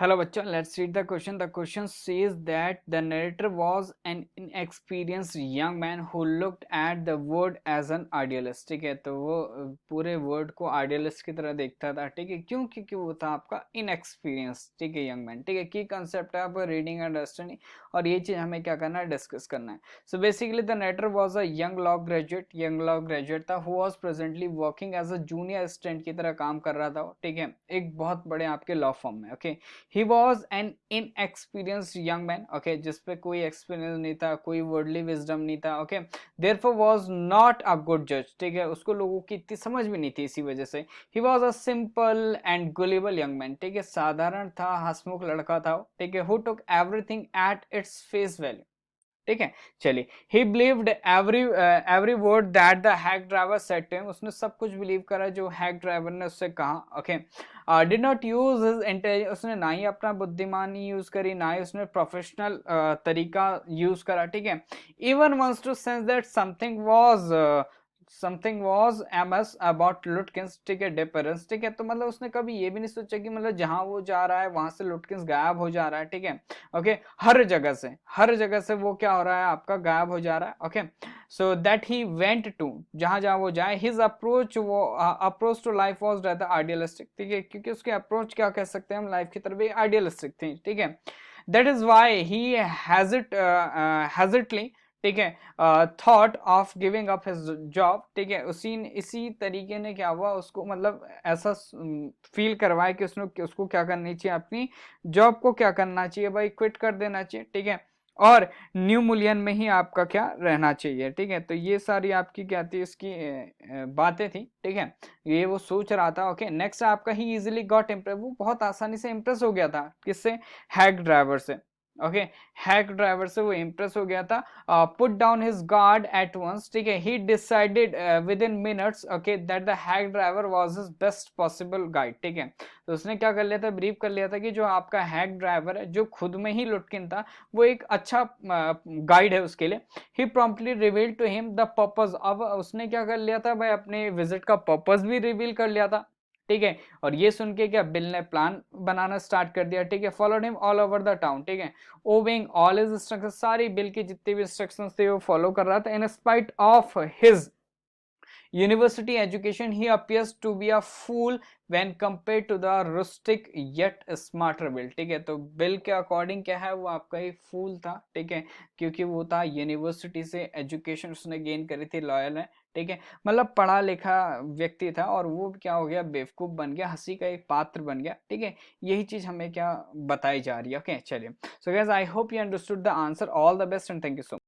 Hello बच्चों, let's read the question. The question says that the narrator was an inexperienced young man who looked at the word as an idealist. ठीक है, तो वो पूरे word को idealist की तरह देखता था. ठीक है, क्यों? क्योंकि वो था आपका इनएक्सपीरियंस. ठीक है, यंग मैन. ठीक है, की कंसेप्ट है आपका रीडिंग एंड अंडरस्टैंडिंग, और ये चीज हमें क्या करना है, डिस्कस करना है. So basically the narrator was a young law graduate था, who was presently working as a junior assistant की तरह काम कर रहा था. ठीक है, एक बहुत बड़े आपके लॉ फर्म में. Okay, he was an inexperienced young man. Okay, जिसपे कोई एक्सपीरियंस नहीं था, कोई वर्डली विजडम नहीं था. Okay, therefore was not a good जज. ठीक है, उसको लोगों की इतनी समझ भी नहीं थी, इसी वजह से. He was a simple and gullible young man. ठीक है, साधारण था, हंसमुख लड़का था. ठीक है, who took everything at its face value. ठीक है, चलिए. He believed every word that the hack driver said to him. उसने सब कुछ बिलीव करा जो हैक ड्राइवर ने उससे कहा. Okay, did not use his intelligence. उसने ना ही अपना बुद्धिमानी यूज करी, ना ही उसने प्रोफेशनल तरीका यूज करा. ठीक है, even once to sense that something was amiss about Lutkins. ठीक है, डिफरेंस. ठीक है, तो मतलब उसने कभी ये भी नहीं सोचा कि मतलब जहां वो जा रहा है वहां से लुटकिंस गायब हो जा रहा है. ठीक है, ओके, हर जगह से वो क्या हो रहा है, आपका गायब हो जा रहा है. Okay, so that he went to, जहां जहां वो जाए, हिज अप्रोच, वो approach to life was rather idealistic. ठीक है, क्योंकि उसके अप्रोच क्या कह सकते हैं हम, लाइफ की तरफ आइडियलिस्टिक थी. ठीक है, दैट इज वाई ही हैजिटली, ठीक है, thought of giving up his job. ठीक है, इसी तरीके ने क्या हुआ, उसको मतलब ऐसा फील करवाया कि उसको क्या करनी चाहिए, अपनी जॉब को क्या करना चाहिए भाई, क्विट कर देना चाहिए. ठीक है, और न्यू मूल्यन में ही आपका क्या रहना चाहिए. ठीक है, तो ये सारी आपकी क्या थी, इसकी बातें थी. ठीक है, ये वो सोच रहा था. ओके, नेक्स्ट आपका ही इजीली गॉट इम्प्रेस. वो बहुत आसानी से इम्प्रेस हो गया था, किससे, हैक ड्राइवर से. ओके, हैक ड्राइवर से वो इम्प्रेस हो गया था. Put down his guard at once. ठीक है, he decided within minutes, okay, that the hack driver was his best possible guide. ठीक है, तो उसने क्या कर लिया था, ब्रीफ कर लिया था कि जो आपका हैक ड्राइवर है, जो खुद में ही लुटकिन था, वो एक अच्छा गाइड है उसके लिए. He promptly reveal to him the purpose. अब उसने क्या कर लिया था भाई, अपने विजिट का पर्पस भी रिवील कर लिया था. ठीक है, और ये सुन के क्या, बिल ने प्लान बनाना स्टार्ट कर दिया. ठीक है, followed him all over the town. ठीक है, ओबिंग ऑल हिज इंस्ट्रक्शंस, सारी बिल की जितनी भी इंस्ट्रक्शंस थे वो फॉलो कर रहा था. In spite of his university education, he appears to be a fool when compared to the rustic yet smarter Bill. ठीक है, तो बिल के अकॉर्डिंग क्या है, वो आपका ही फूल था. ठीक है, क्योंकि वो था यूनिवर्सिटी से एजुकेशन उसने गेन करी थी, लॉयल है. ठीक है, मतलब पढ़ा लिखा व्यक्ति था, और वो क्या हो गया, बेवकूफ बन गया, हंसी का एक पात्र बन गया. ठीक है, यही चीज हमें क्या बताई जा रही है. ओके, चलिए. So guys, I hope you understood the answer. All the best and thank you so much.